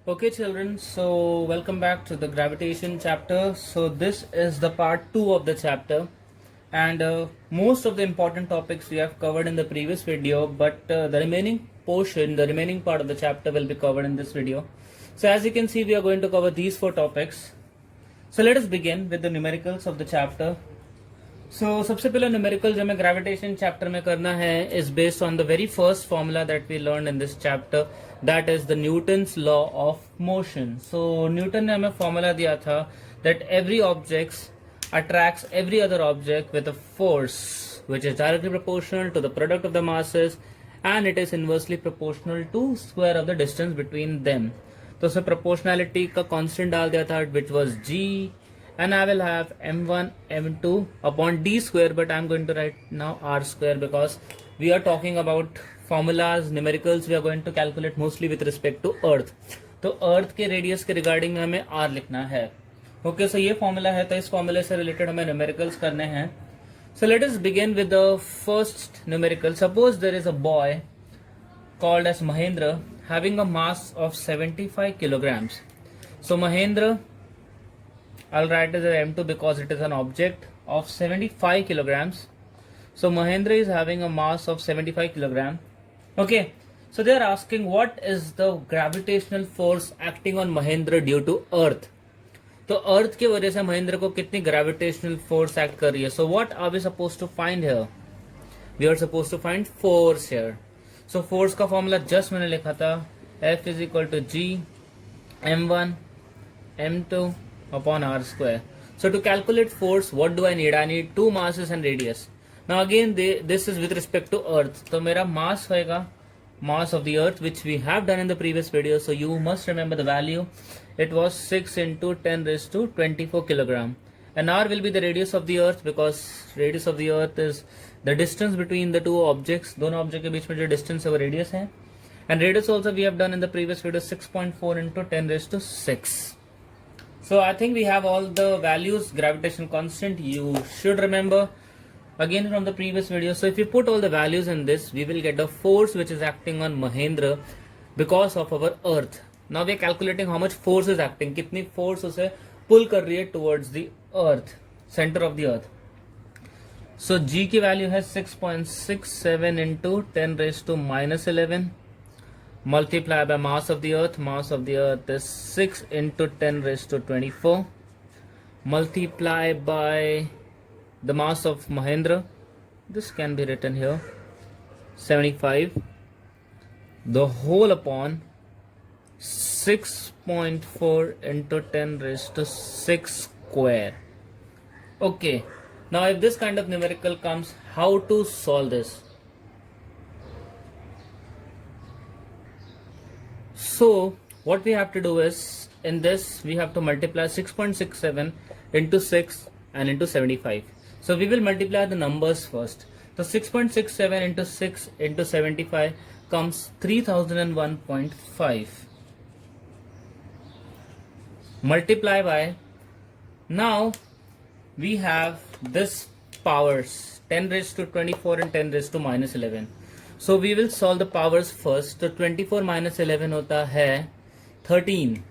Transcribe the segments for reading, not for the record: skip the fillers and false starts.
Okay, children, so welcome back to the gravitation chapter. So, this is the part 2 of the chapter, and most of the important topics we have covered in the previous video, but the remaining portion, the remaining part of the chapter will be covered in this video. So, as you can see, we are going to cover these 4 topics. So, let us begin with the numericals of the chapter. So, सबसे पहले numerical जो हमें gravitation chapter में करना है is based on the very first formula that we learn in this chapter, that is the Newton's law of motion. So Newton ने हमें formula दिया था that every objects attracts every other object with a force which is directly proportional to the product of the masses and it is inversely proportional to square of the distance between them. तो उसमें proportionality का constant डाल दिया था which was g, and I will have m1 m2 upon d square, but I am going to write now r square because we are talking about formulas, numericals we are going to calculate mostly with respect to earth. तो earth के radius के regarding में हमें r लिखना है. Okay, सो ये formula है, तो इस फॉर्मूले से रिलेटेड हमें न्यूमेरिकल्स करने हैं. So let us begin with the first numerical. Suppose there is a boy called as Mahendra having a mass of 75 kilograms. So Mahendra, I'll write as m2 because it is an object of 75 kilograms. So Mahendra is having a mass of 75 kilogram. Okay, so they are asking what is the gravitational force acting on Mahendra due to earth. तो earth की वजह से महेंद्र को कितनी gravitational force act कर रही है. So what are we suppose to find here? We are suppose to find force here. So force का फॉर्मूला जस्ट मैंने लिखा था, F is equal to G m1 m2 upon r square. So to calculate force what do I need? I need two masses and radius. Now again this is with respect to earth, तो मेरा मास होएगा mass of the earth, which we have done in the previous video, so you must remember the value. It was 6 into 10 raised to 24 kilogram, and r will be the radius of the earth because radius of the earth is the distance between the two objects. दोनों object के बीच में जो distance है वो radius है, and radius also we have done in the previous video, 6.4 into 10 raised to 6. So I think we have all the values. Gravitation constant you should remember again from the previous video. So if you put all the values in this, we will get the force which is acting on Mahendra because of our earth. Now we are calculating how much force is acting, कितनी force उसे pull कर रही है towards the earth, center of the earth. So g की value है 6.67 into 10 raised to minus 11 multiply by mass of the earth. Mass of the earth is 6 into 10 raised to 24 multiply by the mass of Mahendra. This can be written here 75 the whole upon 6.4 into 10 raised to 6 square. Okay, now if this kind of numerical comes, how to solve this? So what we have to do is, in this we have to multiply 6.67 into 6 and into 75. So we will multiply the numbers first. So 6.67 into 6 into 75 comes 3001.5. Multiply by, now we have this powers 10 raised to 24 and 10 raised to minus 11. So we will solve the powers first. So 24 minus 11 होता है 13.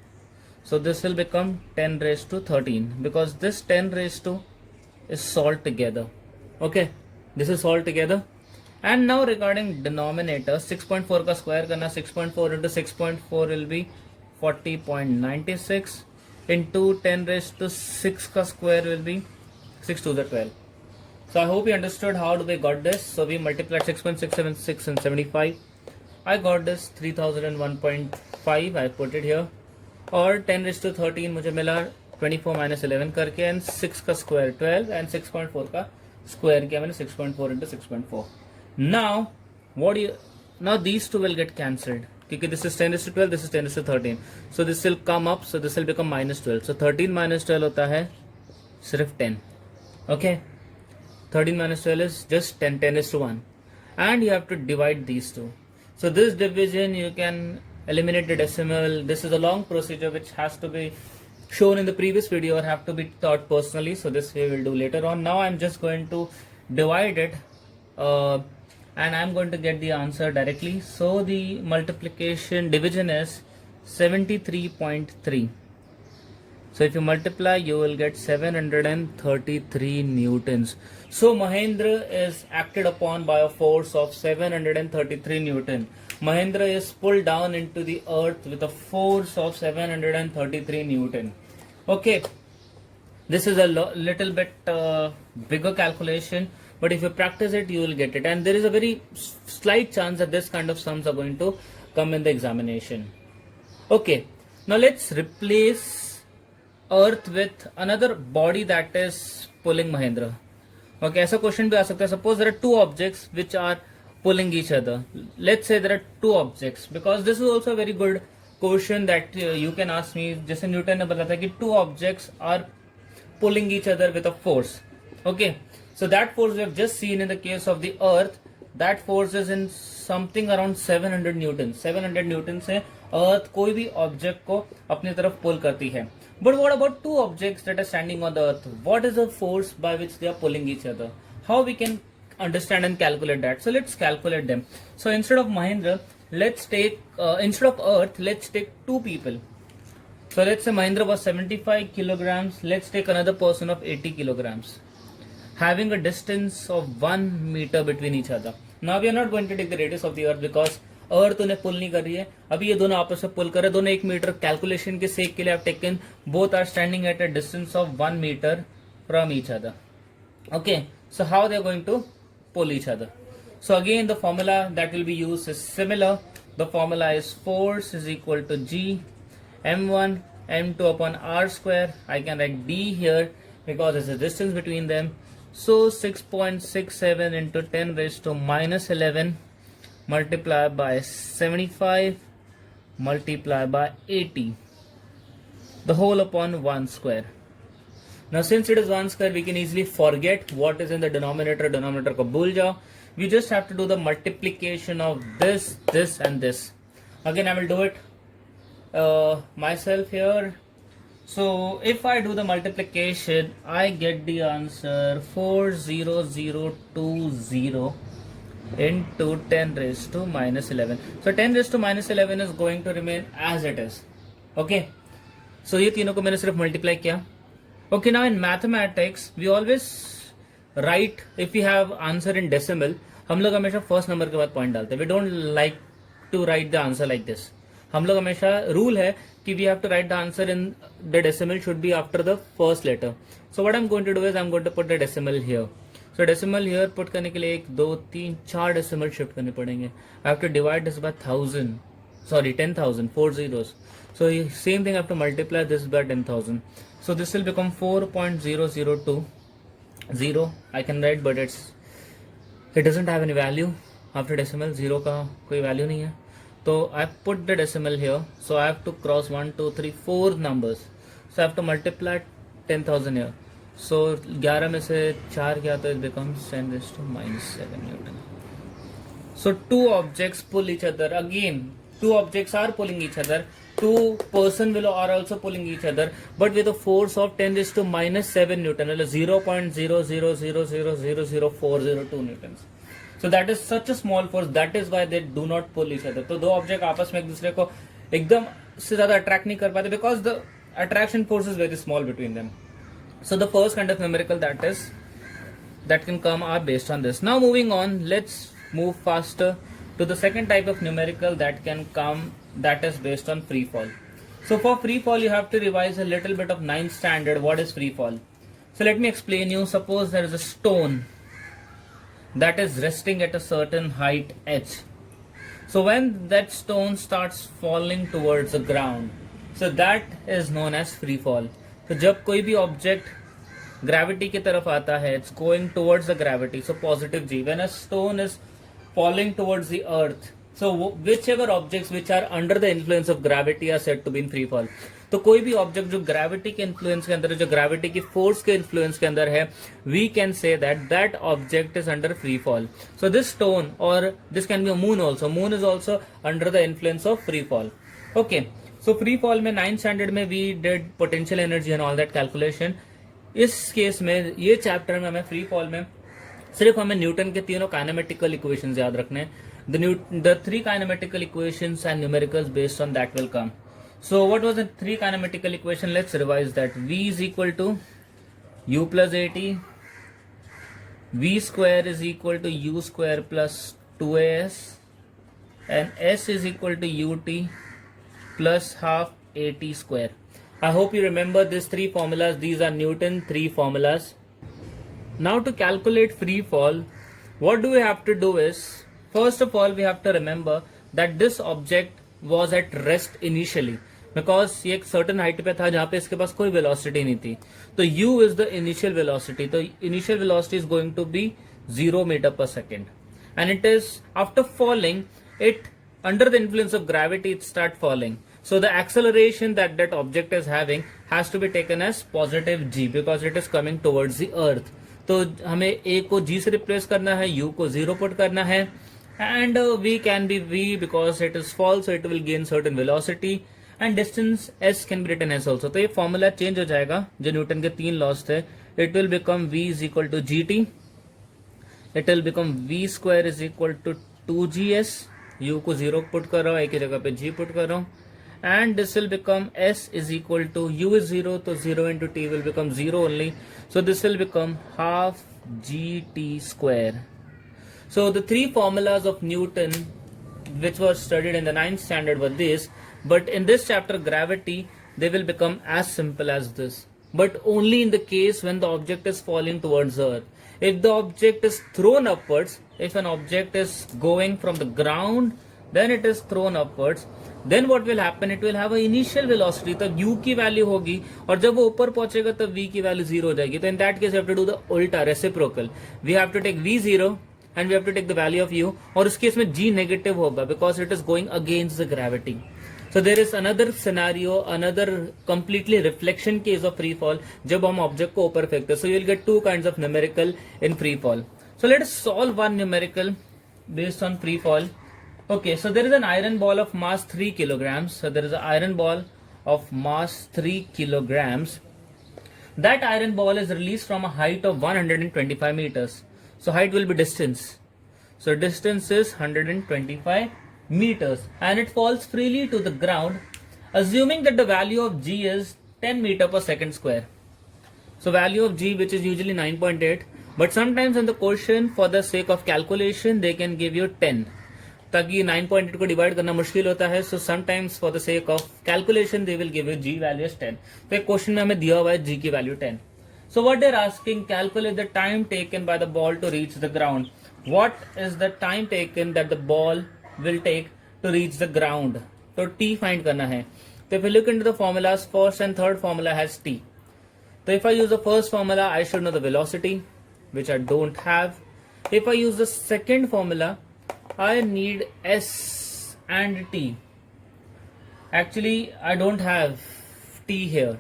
So this will become 10 raised to 13 because this 10 raised to is solved together. Okay, this is solved together. And now regarding denominator, 6.4 का square करना, 6.4 into 6.4 will be 40.96 into 10 raised to 6 का square will be 6 to the 12. So I hope you understood how do we got this. So we multiplied 6.676 and 75. I got this 3001.5. I put it here. और 10 raised to 13 मुझे मिला 24 minus 11 करके, and 6 का square 12 and 6.4 का square किया मैंने 6.4 into 6.4. Now what do you, now these two will get cancelled क्योंकि this is 10 raised to 12, this is 10 raised to 13. So this will come up, so this will become minus 12. So 13 minus 12 होता है सिर्फ 10. Okay, 13 minus 12 is just 10, 10 is to 1, and you have to divide these two. So this division you can eliminate the decimal. This is a long procedure which has to be shown in the previous video or have to be taught personally, so this we will do later on. Now I'm just going to divide it and I'm going to get the answer directly. So the multiplication division is 73.3. So if you multiply, you will get 733 newtons. So Mahendra is acted upon by a force of 733 newton. Mahendra is pulled down into the earth with a force of 733 newton. Okay, this is a little bit bigger calculation, but if you practice it, you will get it. And there is a very slight chance that this kind of sums are going to come in the examination. Okay, now let's replace Earth with another body that is pulling Mahendra. Okay, ऐसा question भी आ सकता है. Suppose there are two objects which are pulling each other. Let's say there are two objects, because this is also a very good question that you can ask me. जैसे Newton ने बताया था कि two objects are pulling each other with a force. Okay, so that force we have just seen in the case of the Earth. That force is in something around 700 Newton. 700 Newton से Earth कोई भी object को अपनी तरफ pull करती है. But what about two objects that are standing on the earth? What is the force by which they are pulling each other? How we can understand and calculate that? So let's calculate them. So instead of Mahendra, let's take, instead of earth, let's take two people. So let's say Mahendra was 75 kilograms. Let's take another person of 80 kilograms. Having a distance of 1 meter between each other. Now we are not going to take the radius of the earth because अर्थ उन्हें पुल नहीं कर रही है. अभी ये दोनों आपस में पुल कर रहे हैं. दोनों 1 मीटर कैलकुलेशन के सेक के लिए आप taken both are standing at a distance of 1 metre from each other. Okay, so how they are going to pull each other? So again the formula that will be used is similar. The formula is force is equal to G m1 m2 upon r square. I can write D here because there's a distance between them. So 6.67 into 10 raised to minus 11 multiply by 75 multiply by 80, the whole upon 1 square. Now since it is 1 square, we can easily forget what is in the denominator. Denominator ko bhul jao. We just have to do the multiplication of this, this and this. Again I will do it myself here. So if I do the multiplication, I get the answer 40020 into 10 raised to minus 11. So 10 raised to minus 11 is going to remain as it is. Okay, so ये तीनों को मैंने सिर्फ multiply किया. Okay, now in mathematics we always write, if we have answer in decimal, हम लोग हमेशा first number के बाद point डालते हैं. We don't like to write the answer like this. हम लोग हमेशा rule है कि we have to write the answer in the decimal should be after the first letter. So what I'm going to do is I'm going to put the decimal here. So decimal here put करने के लिए 1, 2, 3, 4 decimal shift करने पड़ेंगे. I have to divide this by 1000. Sorry, 10,000, 4 zeros. So same thing I have to multiply this by 10,000. So this will become 4.0020. I can write, but it doesn't have any value after decimal. 0 का कोई value नहीं है. So I put the decimal here. So I have to cross 1, 2, 3, 4 numbers. So I have to multiply 10,000 here. So 11 में से 4 गया तो it becomes 10 raised to minus 7 Newton. So two objects pull each other. Again, two objects are pulling each other. Two person will are also pulling each other, but with a force of 10 raised to minus 7 Newton, 0.000000402 Newtons. So that is such a small force. That is why they do not pull each other. तो दो object आपस में एक दूसरे को एकदम से ज्यादा अट्रैक्ट नहीं कर पाते because the attraction force is very small between them. So the first kind of numerical that can come are based on this. Now moving on, let's move faster to the second type of numerical that can come, that is based on free fall. So for free fall, you have to revise a little bit of 9th standard. What is free fall? So let me explain you. Suppose there is a stone that is resting at a certain height h. So when that stone starts falling towards the ground, so that is known as free fall. तो जब कोई भी object gravity की तरफ आता है, it's going towards the gravity, so positive G. When a stone is falling towards the earth, so which ever objects which are under the influence of gravity are said to be in free fall. तो कोई भी object जो gravity के influence के अंदर है, जो gravity की फोर्स के इन्फ्लुएंस के अंदर है, we can say that object is under free fall. So this stone और this can be a moon also. Moon is also under the influence of free fall. Okay, so free fall में 9th standard में we did potential energy and all that calculation. इस case में ये chapter में हमें free fall में सिर्फ हमें न्यूटन के तीनों काइनेमेटिकल इक्वेशंस याद रखने हैं. The 3 kinematical equations and numericals based on that will come. So what was the three kinematical equation? Let's revise that. V is equal to u plus at, v square is equal to u square plus 2as, and s is equal to ut plus half at square. I hope you remember these three formulas. These are Newton three formulas. Now to calculate free fall, what do we have to do is, first of all we have to remember that this object was at rest initially, because ये एक certain height पे था जहाँ पे इसके पास कोई velocity नहीं थी. तो u is the initial velocity. तो initial velocity is going to be 0 meter per second, and it is after falling, it under the influence of gravity it start falling. So the acceleration that that object is having has to be taken as positive g, because it is coming towards the earth. तो हमें a को g से replace करना है, u को 0 put करना है, and v can be v because it is fall, so it will gain certain velocity, and distance s can be written as also. तो ये फॉर्मूला चेंज हो जाएगा जो न्यूटन के तीन लॉस थे. It will become v is equal to gt, it will become v square is equal to 2gs, u को 0 put कर रहा हूँ, एक ही जगह पे g पुट कर रहा हूँ, and this will become s is equal to u is 0, so 0 into t will become 0 only, so this will become half gt square. So the three formulas of Newton which were studied in the 9th standard were this, but in this chapter gravity they will become as simple as this, but only in the case when the object is falling towards earth. If the object is thrown upwards, if an object is going from the ground, then it is thrown upwards, then what will happen, it will have a initial velocity. तो u की value होगी, और जब वो ऊपर पहुंचेगा तब v की वैल्यू 0 हो जाएगी. तो in that case you have to do the ulta, reciprocal. We have to take v0 and we have to take the value of u, और उस केस में g negative होगा because it is going against the gravity. So there is another scenario, another completely reflection case of free fall जब हम object को ऊपर फेंकते हैं. So you will get two kinds of numerical in free fall. So let us solve one numerical based on free fall. Okay, so there is an iron ball of mass 3 kilograms. So there is an iron ball of mass 3 kilograms. That iron ball is released from a height of 125 meters. So height will be distance. So distance is 125 meters, and it falls freely to the ground, assuming that the value of g is 10 meter per second square. So value of g, which is usually 9.8, but sometimes in the question for the sake of calculation they can give you 10. ताकि 9.8 को divide करना मुश्किल होता है, so sometimes for the sake of calculation they will give you g value as 10. तो एक question में हमें दिया हुआ है g की value 10. So what they're asking, calculate the time taken by the ball to reach the ground. What is the time taken that the ball will take to reach the ground? तो t find करना है. So if you look into the formulas, first and third formula has t. So if I use the first formula, I should know the velocity, which I don't have. If I use the second formula, I need s and t. Actually, I don't have t here.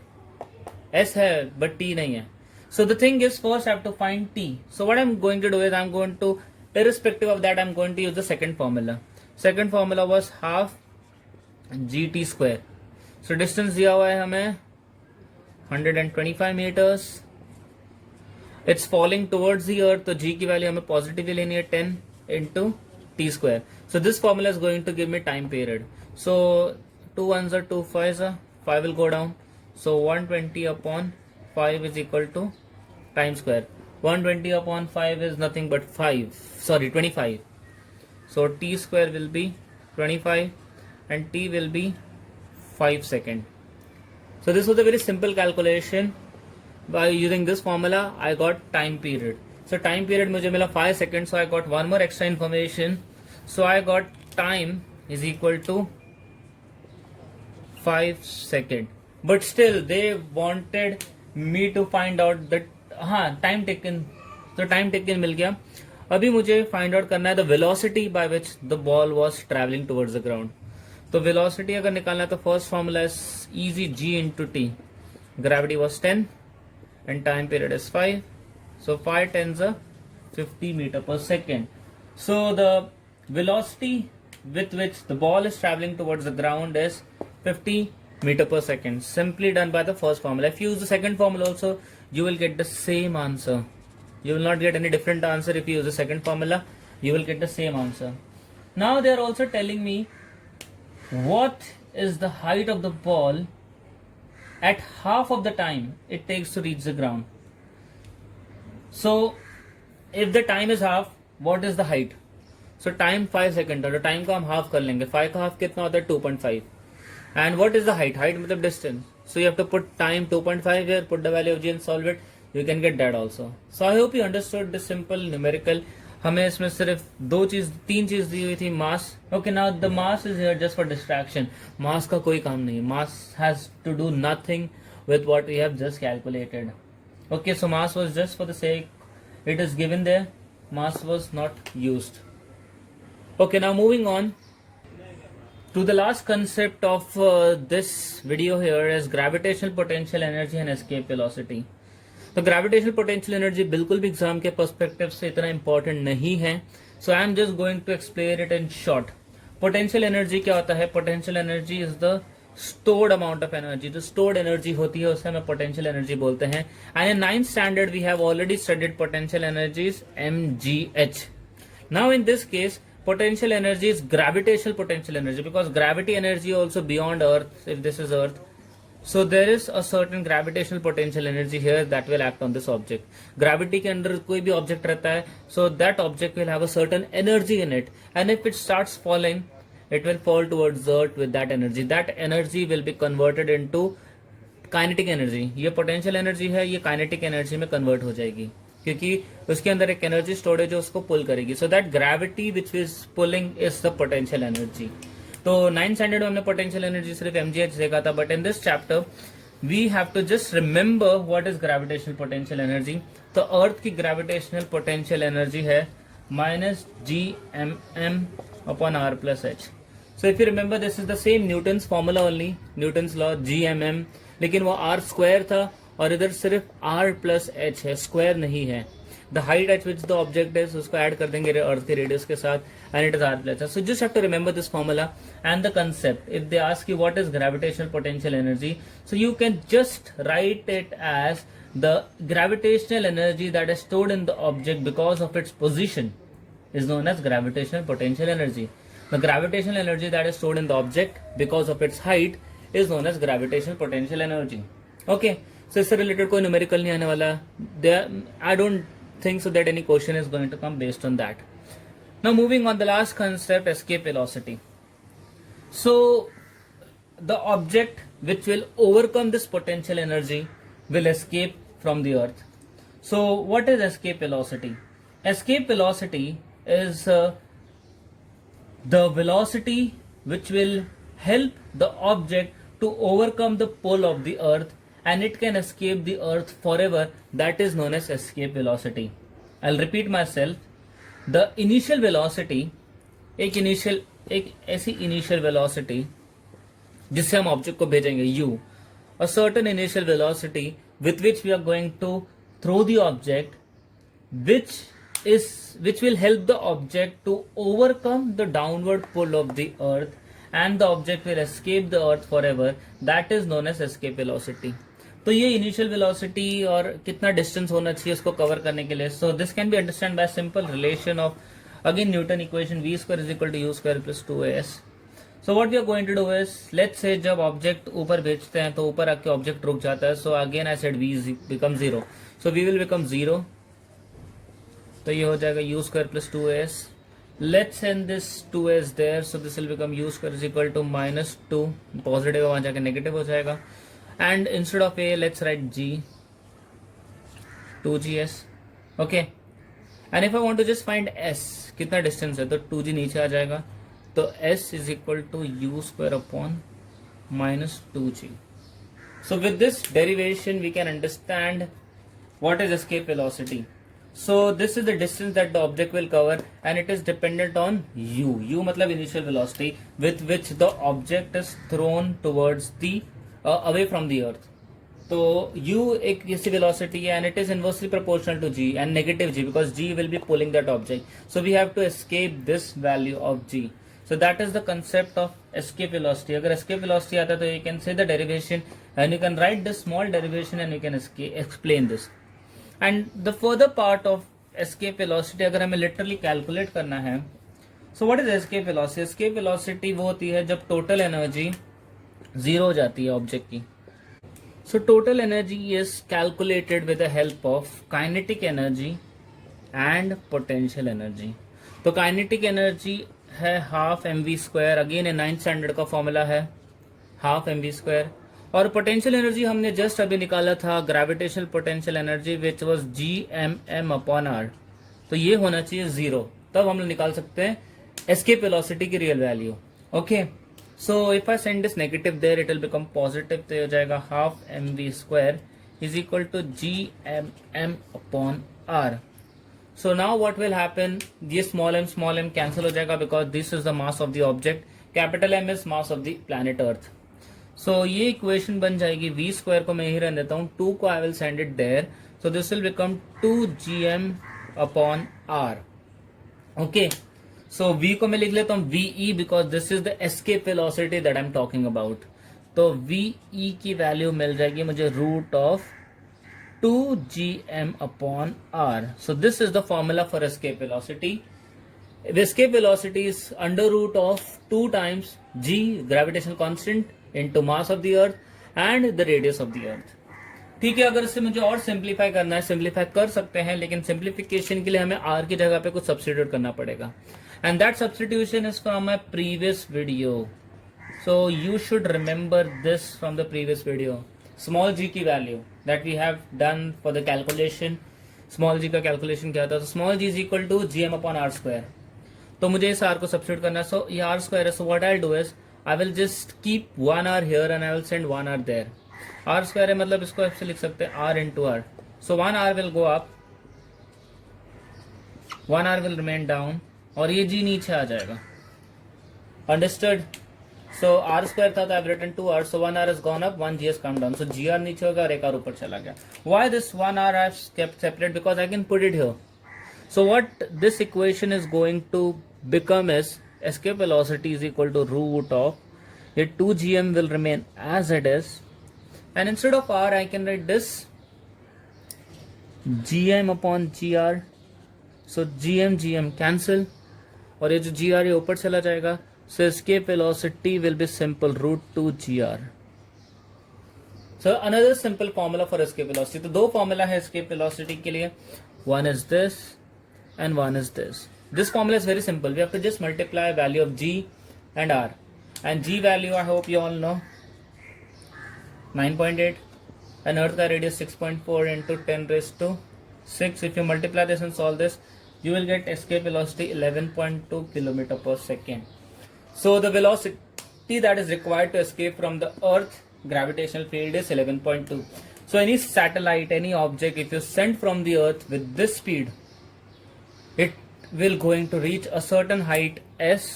S है, but t नहीं है. So the thing is, first I have to find t. So what I'm going to do is, I'm going to, irrespective of that, I'm going to use the second formula. Second formula was half gt square. So distance दिया हुआ है हमें 125 meters. It's falling towards the earth, तो g की value हमें positive लेनी है 10 into t square. So this formula is going to give me time period. So 2 ones are 2 5s are 5 will go down. So 120 upon 5 is equal to time square. 120 upon 5 is nothing but 25. So t square will be 25 and t will be 5 seconds. So this was a very simple calculation. By using this formula I got time period. So time period मुझे मिला 5 seconds, so I got one more extra information. So I got time is equal to 5 seconds. But still they wanted me to find out that time taken. So time taken मिल गया. अभी मुझे find out करना है the velocity by which the ball was traveling towards the ground. तो velocity अगर निकालना है तो first formula is easy, g into t. Gravity was 10 and time period is 5. So 5 tens are 50 meter per second. So the velocity with which the ball is traveling towards the ground is 50 meter per second. Simply done by the first formula. If you use the second formula also, you will get the same answer. You will not get any different answer if you use the second formula. You will get the same answer. Now they are also telling me what is the height of the ball at half of the time it takes to reach the ground. So if the time is half, what is the height? So time 5 second है, तो time को हम half कर लेंगे. 5 का half कितना होता है? 2.5. And what is the height? Height मतलब distance. So you have to put time 2.5 here, put the value of g and solve it. You can get that also. So I hope you understood this simple numerical. हमें इसमें सिर्फ तीन चीज दी हुई थी. मास. Okay, now the mass is here just for distraction. मास का कोई काम नहीं. Mass has to do nothing with what we have just calculated. Okay, so mass was just for the sake. It is given there. Mass was not used. Okay, now moving on to the last concept of this video here is gravitational potential energy and escape velocity. तो gravitational potential energy बिल्कुल भी exam के perspective से इतना important नहीं है. So I am just going to explain it in short. Potential energy क्या होता है? Potential energy is the stored amount of energy. जो स्टोर्ड एनर्जी होती है उसे हमें पोटेंशियल एनर्जी बोलते हैं. And in 9th standard we have already studied potential energies MgH. Now in this case potential energy is gravitational potential energy because gravity energy also beyond earth. If this is earth, so there is a certain gravitational potential energy here that will act on this object. Gravity के अंदर कोई भी object रहता है, so that object will have a certain energy in it, and if it starts falling, it will fall towards the earth with that energy. That energy will be converted into kinetic energy. ये potential energy है, ये kinetic energy में convert हो जाएगी क्योंकि उसके अंदर एक एनर्जी स्टोर है जो उसको पुल करेगी. So that gravity which is pulling is the potential energy. तो 9th स्टैंडर्ड में हमने पोटेंशियल एनर्जी सिर्फ MgH देखा था, but in this chapter we have to just remember what is gravitational potential energy. तो अर्थ की ग्रेविटेशनल पोटेंशियल एनर्जी है -Gmm/r+h. So if you remember this is the same Newton's formula only, Newton's law Gmm, लेकिन वो r² था और इधर सिर्फ r+h है, स्क्वायर नहीं है. The height at which the object is उसको ऐड कर देंगे अर्थ के रेडियस के साथ and it is r+h. So just have to remember this formula and the concept. If they ask you what is gravitational potential energy, so you can just write it as the gravitational energy that is stored in the object because of its position is known as gravitational potential energy. The gravitational energy that is stored in the object because of its height is known as gravitational potential energy. Okay, so इससे related कोई numerical नहीं आने वाला. I don't think so that any question is going to come based on that. Now moving on the last concept, escape velocity. So the object which will overcome this potential energy will escape from the earth. So what is escape velocity? Escape velocity is the velocity which will help the object to overcome the pull of the earth and it can escape the earth forever. That is known as escape velocity. I'll repeat myself. The initial velocity, एक ऐसी initial velocity जिससे हम object को भेजेंगे u, a certain initial velocity with which we are going to throw the object, which will help the object to overcome the downward pull of the earth and the object will escape the earth forever. That is known as escape velocity. तो ये initial velocity और कितना distance होना चाहिए उसको cover करने के लिए, so this can be understand by simple relation of again Newton equation v²=u²+2as. So what we are going to do is, let's say जब ऑब्जेक्ट ऊपर भेजते हैं तो ऊपर आके ऑब्जेक्ट रुक जाता है. So again I said v become 0, so v will become 0. तो ये हो जाएगा u²+2as. Let's send this 2s there, so this will become u²=-2. Positive वहां जाके नेगेटिव हो जाएगा. And instead of a, let's write g, 2gs. Okay. And if I want to just find s, कितना distance है, तो 2g नीचे आ जाएगा. तो s =u²/-2g. So with this derivation, we can understand what is escape velocity. So this is the distance that the object will cover and it is dependent on u. U मतलब initial velocity with which the object is thrown towards the away from the earth. तो u एक ऐसी velocity है and it is inversely proportional to g and negative g because g will be pulling that object. So we have to escape this value of g. So that is the concept of escape velocity. अगर escape velocity आता है तो you can say the derivation and you can write this small derivation and you can explain this. And the further part of escape velocity अगर हमें literally calculate करना है, so what is escape velocity? Escape velocity वो होती है जब total energy zero हो जाती है ऑब्जेक्ट की. So total energy is calculated with the help of kinetic energy and potential energy. तो काइनेटिक एनर्जी है half m v square, again a 9th standard का फॉर्मूला है हाफ एम वी स्क्वायर. और potential energy हमने just अभी निकाला था, gravitational potential energy which was G m m upon r. तो ये होना चाहिए जीरो, तब हम लोग निकाल सकते हैं एस्केप वेलोसिटी की real value. Okay, so if I send this negative there it will become positive. तो ये हो जाएगा half m v square is equal to G m m upon r. So now what will happen, ये small m cancel हो जाएगा because this is the mass of the object, capital M is mass of the planet earth. So ये equation बन जाएगी, v square को मैं यही रहने देता हूँ, 2 को I will send it there, so this will become 2gm upon r. Okay, so v को मैं लिख लेता हूँ ve because this is the escape velocity that I'm talking about. तो ve की वैल्यू मिल जाएगी मुझे root of 2gm upon r. So this is the formula for escape velocity. The escape velocity is under root of 2 times g, gravitational constant, into mass of the earth and the radius of the earth. ठीक है, अगर इससे मुझे और simplify करना है, simplify कर सकते हैं, लेकिन सिंप्लीफिकेशन के लिए हमें r की जगह पे कुछ सब्स्टिट्यूट करना पड़ेगा. And that substitution is from my previous video. So you should remember this from the previous video. Small G की value that we have done for the calculation. Small G का calculation क्या था, तो small G is equal to G M upon R square. तो मुझे इस are को substitute करना है. सो ये आर स्क्वायर है, so what I do is I will just keep 1 R here and I will send 1 R there. R square है मतलब इसको ऐसे लिख सकते हैं R into R. So 1 R will go up, 1 R will remain down और ये जी नीचे आ जाएगा. अंडरस्टूड? So r square था तो I've written 2r, so 1r has gone up, 1g has come down, so gr नीचे होगा और एक r ऊपर चला गया. Why this 1r I've kept separate? Because I can put it here. So what this equation is going to become is escape velocity is equal to root of it 2gm will remain as it is, and instead of r I can write this gm upon gr. So gm cancel और ये जो gr ये ऊपर चला जाएगा. So escape velocity will be simple root 2 gr. So another simple formula for escape velocity. तो दो formula है escape velocity के लिए. One is this and one is this. This formula is very simple. We have to just multiply value of g and r. And g value I hope you all know 9.8 and earth का radius 6.4 into 10 raised to 6. If you multiply this and solve this, you will get escape velocity 11.2 km per second. So the velocity that is required to escape from the earth gravitational field is 11.2. So any satellite, any object, if you send from the earth with this speed, it will going to reach a certain height s,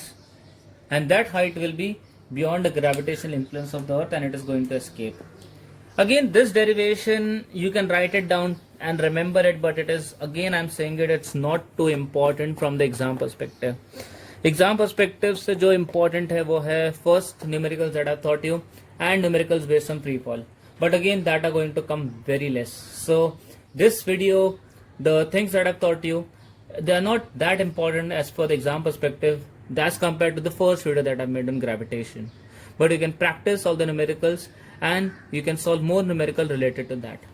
and that height will be beyond the gravitational influence of the earth and it is going to escape. Again, this derivation you can write it down and remember it, but it is, again I'm saying it, it's not too important from the exam perspective. Exam perspective से जो important है वो है first numericals that I thought you and numericals based on free fall, but again that are going to come very less. So this video, the things that I thought you, they are not that important as for the exam perspective as compared to the first video that I made on gravitation, but you can practice all the numericals and you can solve more numerical related to that.